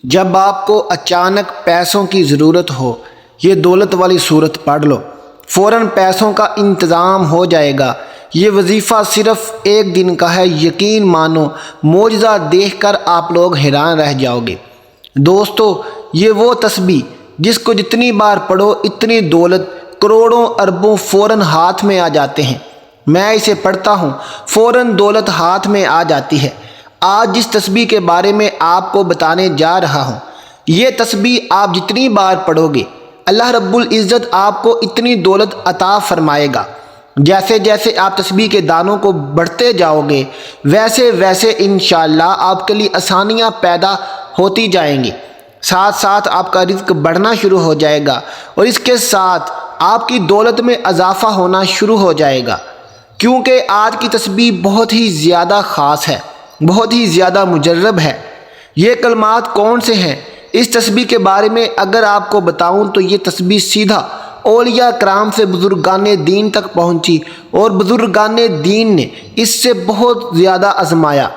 جب آپ کو اچانک پیسوں کی ضرورت ہو، یہ دولت والی صورت پڑھ لو، فوراً پیسوں کا انتظام ہو جائے گا۔ یہ وظیفہ صرف ایک دن کا ہے، یقین مانو معجزہ دیکھ کر آپ لوگ حیران رہ جاؤ گے۔ دوستو، یہ وہ تسبیح جس کو جتنی بار پڑھو اتنی دولت، کروڑوں اربوں فوراً ہاتھ میں آ جاتے ہیں۔ میں اسے پڑھتا ہوں، فوراً دولت ہاتھ میں آ جاتی ہے۔ آج جس تسبیح کے بارے میں آپ کو بتانے جا رہا ہوں، یہ تسبیح آپ جتنی بار پڑھو گے اللہ رب العزت آپ کو اتنی دولت عطا فرمائے گا۔ جیسے جیسے آپ تسبیح کے دانوں کو بڑھتے جاؤ گے ویسے ویسے انشاءاللہ آپ کے لیے آسانیاں پیدا ہوتی جائیں گی، ساتھ ساتھ آپ کا رزق بڑھنا شروع ہو جائے گا اور اس کے ساتھ آپ کی دولت میں اضافہ ہونا شروع ہو جائے گا، کیونکہ آج کی تسبیح بہت ہی زیادہ خاص ہے، بہت ہی زیادہ مجرب ہے۔ یہ کلمات کون سے ہیں؟ اس تسبیح کے بارے میں اگر آپ کو بتاؤں تو یہ تسبیح سیدھا اولیاء کرام سے بزرگان دین تک پہنچی اور بزرگان دین نے اس سے بہت زیادہ آزمایا۔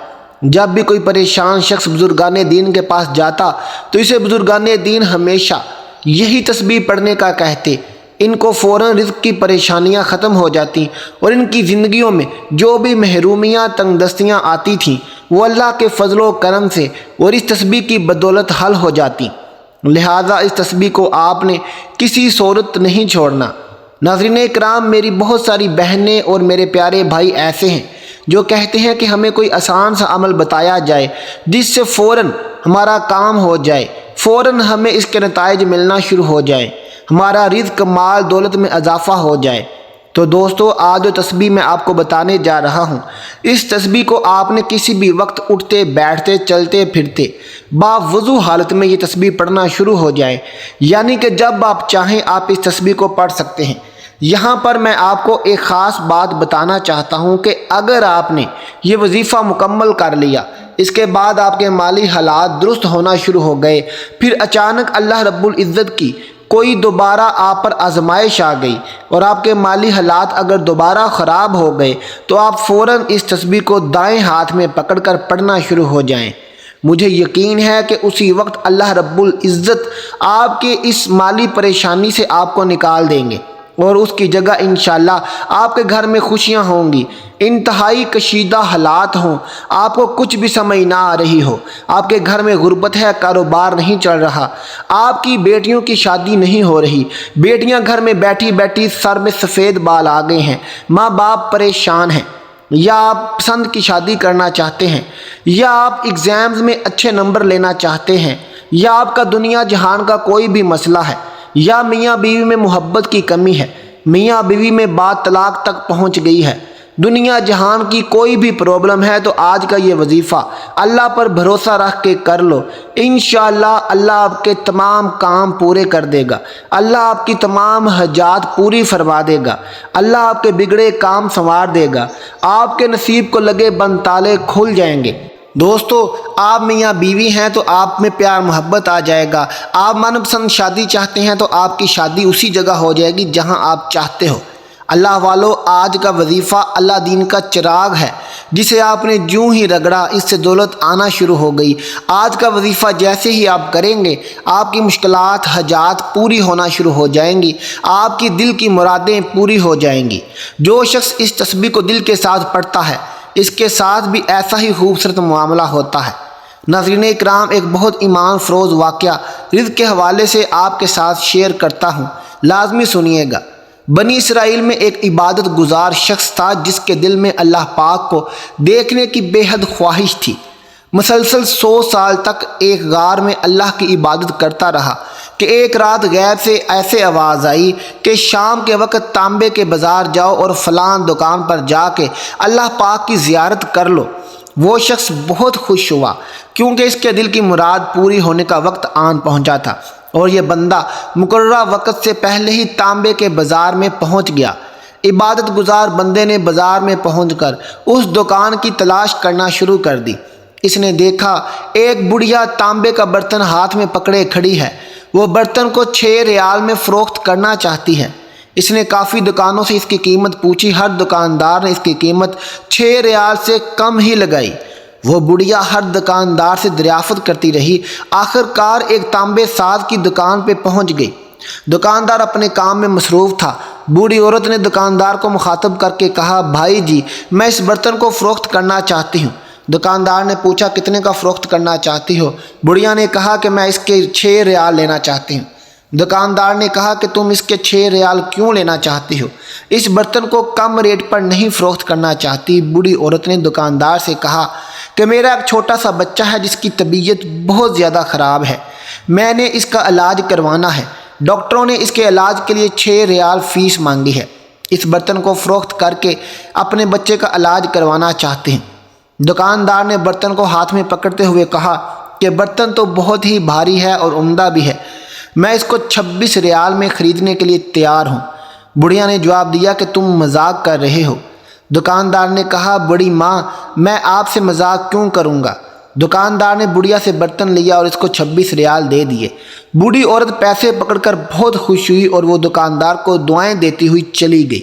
جب بھی کوئی پریشان شخص بزرگان دین کے پاس جاتا تو اسے بزرگان دین ہمیشہ یہی تسبیح پڑھنے کا کہتے، ان کو فوراً رزق کی پریشانیاں ختم ہو جاتی اور ان کی زندگیوں میں جو بھی محرومیاں تنگ دستیاں آتی تھیں وہ اللہ کے فضل و کرم سے اور اس تسبیح کی بدولت حل ہو جاتی۔ لہٰذا اس تسبیح کو آپ نے کسی صورت نہیں چھوڑنا۔ ناظرین کرام، میری بہت ساری بہنیں اور میرے پیارے بھائی ایسے ہیں جو کہتے ہیں کہ ہمیں کوئی آسان سا عمل بتایا جائے جس سے فوراً ہمارا کام ہو جائے، فوراً ہمیں اس کے نتائج ملنا شروع ہو جائے، ہمارا رزق مال دولت میں اضافہ ہو جائے۔ تو دوستو، آج جو تسبیح میں آپ کو بتانے جا رہا ہوں، اس تسبیح کو آپ نے کسی بھی وقت اٹھتے بیٹھتے چلتے پھرتے باوضو حالت میں یہ تسبیح پڑھنا شروع ہو جائے، یعنی کہ جب آپ چاہیں آپ اس تسبیح کو پڑھ سکتے ہیں۔ یہاں پر میں آپ کو ایک خاص بات بتانا چاہتا ہوں کہ اگر آپ نے یہ وظیفہ مکمل کر لیا، اس کے بعد آپ کے مالی حالات درست ہونا شروع ہو گئے، پھر اچانک اللہ رب العزت کی کوئی دوبارہ آپ پر آزمائش آ گئی اور آپ کے مالی حالات اگر دوبارہ خراب ہو گئے تو آپ فوراً اس تسبیح کو دائیں ہاتھ میں پکڑ کر پڑھنا شروع ہو جائیں۔ مجھے یقین ہے کہ اسی وقت اللہ رب العزت آپ کے اس مالی پریشانی سے آپ کو نکال دیں گے اور اس کی جگہ انشاءاللہ آپ کے گھر میں خوشیاں ہوں گی۔ انتہائی کشیدہ حالات ہوں، آپ کو کچھ بھی سمجھ نہ آ رہی ہو، آپ کے گھر میں غربت ہے، کاروبار نہیں چل رہا، آپ کی بیٹیوں کی شادی نہیں ہو رہی، بیٹیاں گھر میں بیٹھی بیٹھی سر میں سفید بال آ گئے ہیں، ماں باپ پریشان ہیں، یا آپ پسند کی شادی کرنا چاہتے ہیں، یا آپ ایگزامز میں اچھے نمبر لینا چاہتے ہیں، یا آپ کا دنیا جہان کا کوئی بھی مسئلہ ہے، یا میاں بیوی میں محبت کی کمی ہے، میاں بیوی میں بات طلاق تک پہنچ گئی ہے، دنیا جہان کی کوئی بھی پرابلم ہے، تو آج کا یہ وظیفہ اللہ پر بھروسہ رکھ کے کر لو۔ انشاءاللہ اللہ آپ کے تمام کام پورے کر دے گا، اللہ آپ کی تمام حاجات پوری فرما دے گا، اللہ آپ کے بگڑے کام سنوار دے گا، آپ کے نصیب کو لگے بند تالے کھل جائیں گے۔ دوستو، آپ میاں بیوی ہیں تو آپ میں پیار محبت آ جائے گا، آپ من پسند شادی چاہتے ہیں تو آپ کی شادی اسی جگہ ہو جائے گی جہاں آپ چاہتے ہو۔ اللہ والو، آج کا وظیفہ اللہ دین کا چراغ ہے جسے آپ نے جوں ہی رگڑا اس سے دولت آنا شروع ہو گئی۔ آج کا وظیفہ جیسے ہی آپ کریں گے آپ کی مشکلات حاجات پوری ہونا شروع ہو جائیں گی، آپ کی دل کی مرادیں پوری ہو جائیں گی۔ جو شخص اس تسبیح کو دل کے ساتھ پڑھتا ہے اس کے ساتھ بھی ایسا ہی خوبصورت معاملہ ہوتا ہے۔ ناظرین اکرام، ایک بہت ایمان فروز واقعہ رزق کے حوالے سے آپ کے ساتھ شیئر کرتا ہوں، لازمی سنیے گا۔ بنی اسرائیل میں ایک عبادت گزار شخص تھا جس کے دل میں اللہ پاک کو دیکھنے کی بے حد خواہش تھی۔ مسلسل 100 سال تک ایک غار میں اللہ کی عبادت کرتا رہا کہ ایک رات غیب سے ایسے آواز آئی کہ شام کے وقت تانبے کے بازار جاؤ اور فلاں دکان پر جا کے اللہ پاک کی زیارت کر لو۔ وہ شخص بہت خوش ہوا کیونکہ اس کے دل کی مراد پوری ہونے کا وقت آن پہنچا تھا اور یہ بندہ مقررہ وقت سے پہلے ہی تانبے کے بازار میں پہنچ گیا۔ عبادت گزار بندے نے بازار میں پہنچ کر اس دکان کی تلاش کرنا شروع کر دی۔ اس نے دیکھا ایک بڑھیا تانبے کا برتن ہاتھ میں پکڑے کھڑی ہے، وہ برتن کو 6 ریال میں فروخت کرنا چاہتی ہے۔ اس نے کافی دکانوں سے اس کی قیمت پوچھی، ہر دکاندار نے اس کی قیمت 6 ریال سے کم ہی لگائی۔ وہ بڑھیا ہر دکاندار سے دریافت کرتی رہی، آخر کار ایک تانبے ساز کی دکان پہ پہنچ گئی۔ دکاندار اپنے کام میں مصروف تھا۔ بوڑھی عورت نے دکاندار کو مخاطب کر کے کہا، بھائی جی میں اس برتن کو فروخت کرنا چاہتی ہوں۔ دکاندار نے پوچھا، کتنے کا فروخت کرنا چاہتی ہو؟ بڑھیا نے کہا کہ میں اس کے 6 ریال لینا چاہتی ہوں۔ دکاندار نے کہا کہ تم اس کے 6 ریال کیوں لینا چاہتی ہو؟ اس برتن کو کم ریٹ پر نہیں فروخت کرنا چاہتی۔ بوڑھی عورت نے دکاندار سے کہا کہ میرا ایک چھوٹا سا بچہ ہے جس کی طبیعت بہت زیادہ خراب ہے، میں نے اس کا علاج کروانا ہے۔ ڈاکٹروں نے اس کے علاج کے لیے 6 ریال فیس مانگی ہے۔ اس برتن کو فروخت کر کے اپنے بچے کا علاج کروانا چاہتے ہیں۔ دکاندار نے برتن کو ہاتھ میں پکڑتے ہوئے کہا کہ برتن تو بہت ہی بھاری ہے اور عمدہ بھی ہے، میں اس کو 26 ریال میں خریدنے کے لیے تیار ہوں۔ بڑھیا نے جواب دیا کہ تم مذاق کر رہے ہو۔ دکاندار نے کہا، بڑی ماں میں آپ سے مذاق کیوں کروں گا؟ دکاندار نے بڑھیا سے برتن لیا اور اس کو 26 ریال دے دیے۔ بوڑھی عورت پیسے پکڑ کر بہت خوش ہوئی اور وہ دکاندار کو دعائیں دیتی ہوئی چلی گئی۔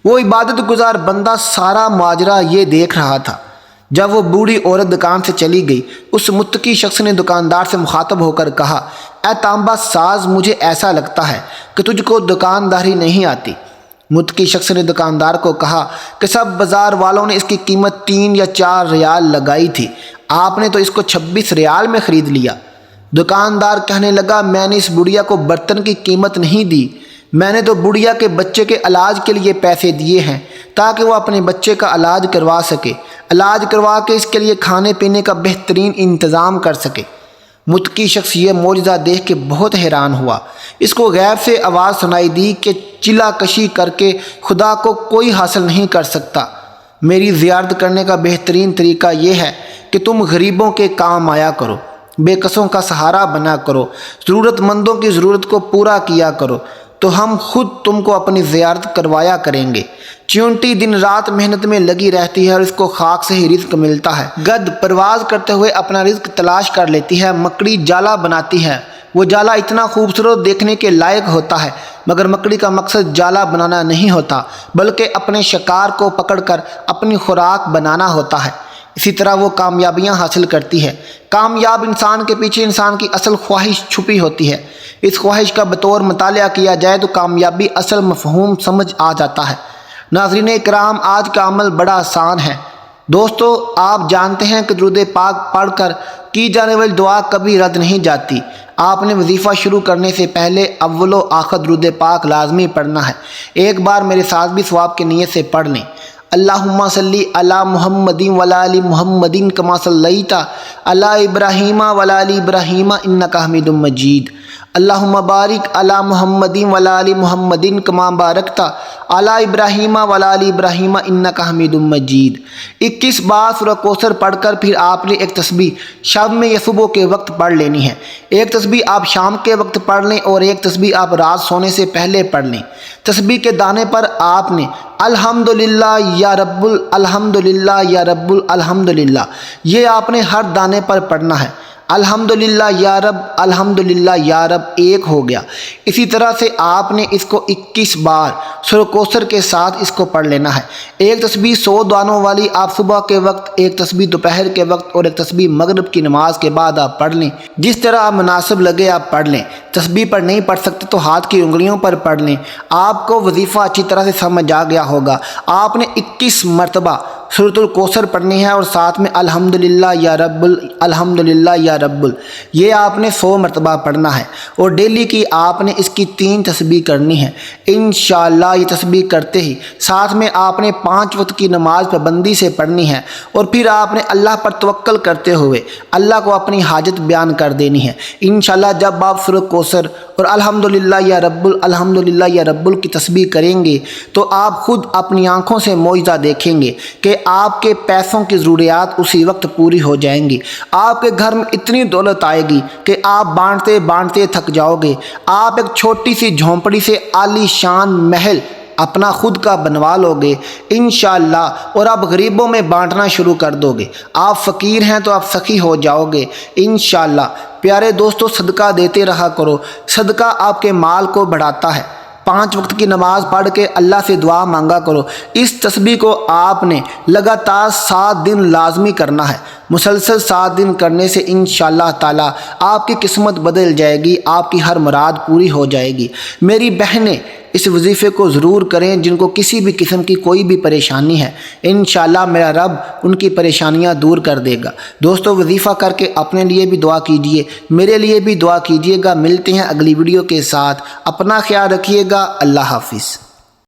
وہ عبادت گزار بندہ سارا ماجرا یہ دیکھ رہا تھا۔ جب وہ بوڑھی عورت دکان سے چلی گئی، اس متقی شخص نے دکاندار سے مخاطب ہو کر کہا، اے تانبا ساز مجھے ایسا لگتا ہے کہ تجھ کو دکانداری نہیں آتی۔ متقی شخص نے دکاندار کو کہا کہ سب بازار والوں نے اس کی قیمت 3 یا 4 ریال لگائی تھی، آپ نے تو اس کو 26 ریال میں خرید لیا۔ دکاندار کہنے لگا، میں نے اس بڑھیا کو برتن کی قیمت نہیں دی، میں نے تو بڑھیا کے بچے کے علاج کے لیے پیسے دیے ہیں تاکہ وہ اپنے بچے کا علاج کروا سکے، علاج کروا کے اس کے لیے کھانے پینے کا بہترین انتظام کر سکے۔ متقی شخص یہ معجزہ دیکھ کے بہت حیران ہوا۔ اس کو غیب سے آواز سنائی دی کہ چلا کشی کر کے خدا کو کوئی حاصل نہیں کر سکتا۔ میری زیارت کرنے کا بہترین طریقہ یہ ہے کہ تم غریبوں کے کام آیا کرو، بے کسوں کا سہارا بنا کرو، ضرورت مندوں کی ضرورت کو پورا کیا کرو، تو ہم خود تم کو اپنی زیارت کروایا کریں گے۔ چیونٹی دن رات محنت میں لگی رہتی ہے اور اس کو خاک سے ہی رزق ملتا ہے۔ گدھ پرواز کرتے ہوئے اپنا رزق تلاش کر لیتی ہے، مکڑی جالا بناتی ہے، وہ جالا اتنا خوبصورت دیکھنے کے لائق ہوتا ہے، مگر مکڑی کا مقصد جالا بنانا نہیں ہوتا بلکہ اپنے شکار کو پکڑ کر اپنی خوراک بنانا ہوتا ہے۔ اسی طرح وہ کامیابیاں حاصل کرتی ہے۔ کامیاب انسان کے پیچھے انسان کی اصل خواہش چھپی ہوتی ہے۔ اس خواہش کا بطور مطالعہ کیا جائے تو کامیابی اصل مفہوم سمجھ آ جاتا ہے۔ ناظرین اکرام، آج کا عمل بڑا آسان ہے۔ دوستو، آپ جانتے ہیں کہ درود پاک پڑھ کر کی جانے والی دعا کبھی رد نہیں جاتی۔ آپ نے وظیفہ شروع کرنے سے پہلے اول و آخر درود پاک لازمی پڑھنا ہے۔ ایک بار میرے ساتھ بھی ثواب کی نیت سے پڑھ لیں۔ اللہم صلی علی محمد وعلی آل محمد کما صلیت علی ابراہیم وعلی آل ابراہیم انک حمید مجید۔ اللہم بارک علی محمد وعلی آل محمد کما بارکت علی ابراہیم وعلی آل ابراہیم انک حمید مجید۔ 21 بار سورہ کوثر پڑھ کر پھر آپ نے ایک تسبیح شب میں یا صبح کے وقت پڑھ لینی ہے۔ ایک تسبیح آپ شام کے وقت پڑھ لیں اور ایک تسبیح آپ رات سونے سے پہلے پڑھ لیں۔ تسبیح کے دانے پر آپ نے الحمدللہ یا رب الحمدللہ یا رب الحمدللہ یہ آپ نے ہر دانے پر پڑھنا ہے۔ الحمدللہ یا رب الحمدللہ یا رب ایک ہو گیا۔ اسی طرح سے آپ نے اس کو 21 بار سورہ کوثر کے ساتھ اس کو پڑھ لینا ہے۔ ایک تسبیح 100 دانوں والی آپ صبح کے وقت، ایک تسبیح دوپہر کے وقت اور ایک تسبیح مغرب کی نماز کے بعد آپ پڑھ لیں۔ جس طرح آپ مناسب لگے آپ پڑھ لیں۔ تسبیح پر نہیں پڑھ سکتے تو ہاتھ کی انگلیوں پر پڑھ لیں۔ آپ کو وظیفہ اچھی طرح سے سمجھ آ گیا ہوگا۔ آپ نے 21 مرتبہ سورۃ الکوثر پڑھنی ہے اور ساتھ میں الحمدللہ یا رب الحمدللہ یا رب یہ آپ نے 100 مرتبہ پڑھنا ہے، اور ڈیلی کی آپ نے اس کی 3 تسبیح کرنی ہے۔ انشاءاللہ یہ تسبیح کرتے ہی ساتھ میں آپ نے 5 وقت کی نماز پابندی سے پڑھنی ہے، اور پھر آپ نے اللہ پر توکل کرتے ہوئے اللہ کو اپنی حاجت بیان کر دینی ہے۔ انشاءاللہ جب آپ سورۃ کوثر اور الحمدللہ یا رب الحمدللہ یا رب کی تسبیح کریں گے تو آپ خود اپنی آنکھوں سے معجزہ دیکھیں گے کہ آپ کے پیسوں کی ضروریات اسی وقت پوری ہو جائیں گی۔ آپ کے گھر میں اتنی دولت آئے گی کہ آپ بانٹتے بانٹتے تھک جاؤ گے۔ آپ ایک چھوٹی سی جھونپڑی سے عالی شان محل اپنا خود کا بنوا لو گے انشاءاللہ، اور آپ غریبوں میں بانٹنا شروع کر دو گے۔ آپ فقیر ہیں تو آپ سخی ہو جاؤ گے انشاءاللہ۔ پیارے دوستو، صدقہ دیتے رہا کرو۔ صدقہ آپ کے مال کو بڑھاتا ہے۔ 5 وقت کی نماز پڑھ کے اللہ سے دعا مانگا کرو۔ اس تسبیح کو آپ نے لگاتار 7 دن لازمی کرنا ہے۔ مسلسل 7 دن کرنے سے انشاءاللہ تعالی آپ کی قسمت بدل جائے گی، آپ کی ہر مراد پوری ہو جائے گی۔ میری بہنیں اس وظیفے کو ضرور کریں جن کو کسی بھی قسم کی کوئی بھی پریشانی ہے، انشاءاللہ میرا رب ان کی پریشانیاں دور کر دے گا۔ دوستو وظیفہ کر کے اپنے لیے بھی دعا کیجئے، میرے لیے بھی دعا کیجئے گا۔ ملتے ہیں اگلی ویڈیو کے ساتھ، اپنا خیال رکھیے گا۔ اللہ حافظ۔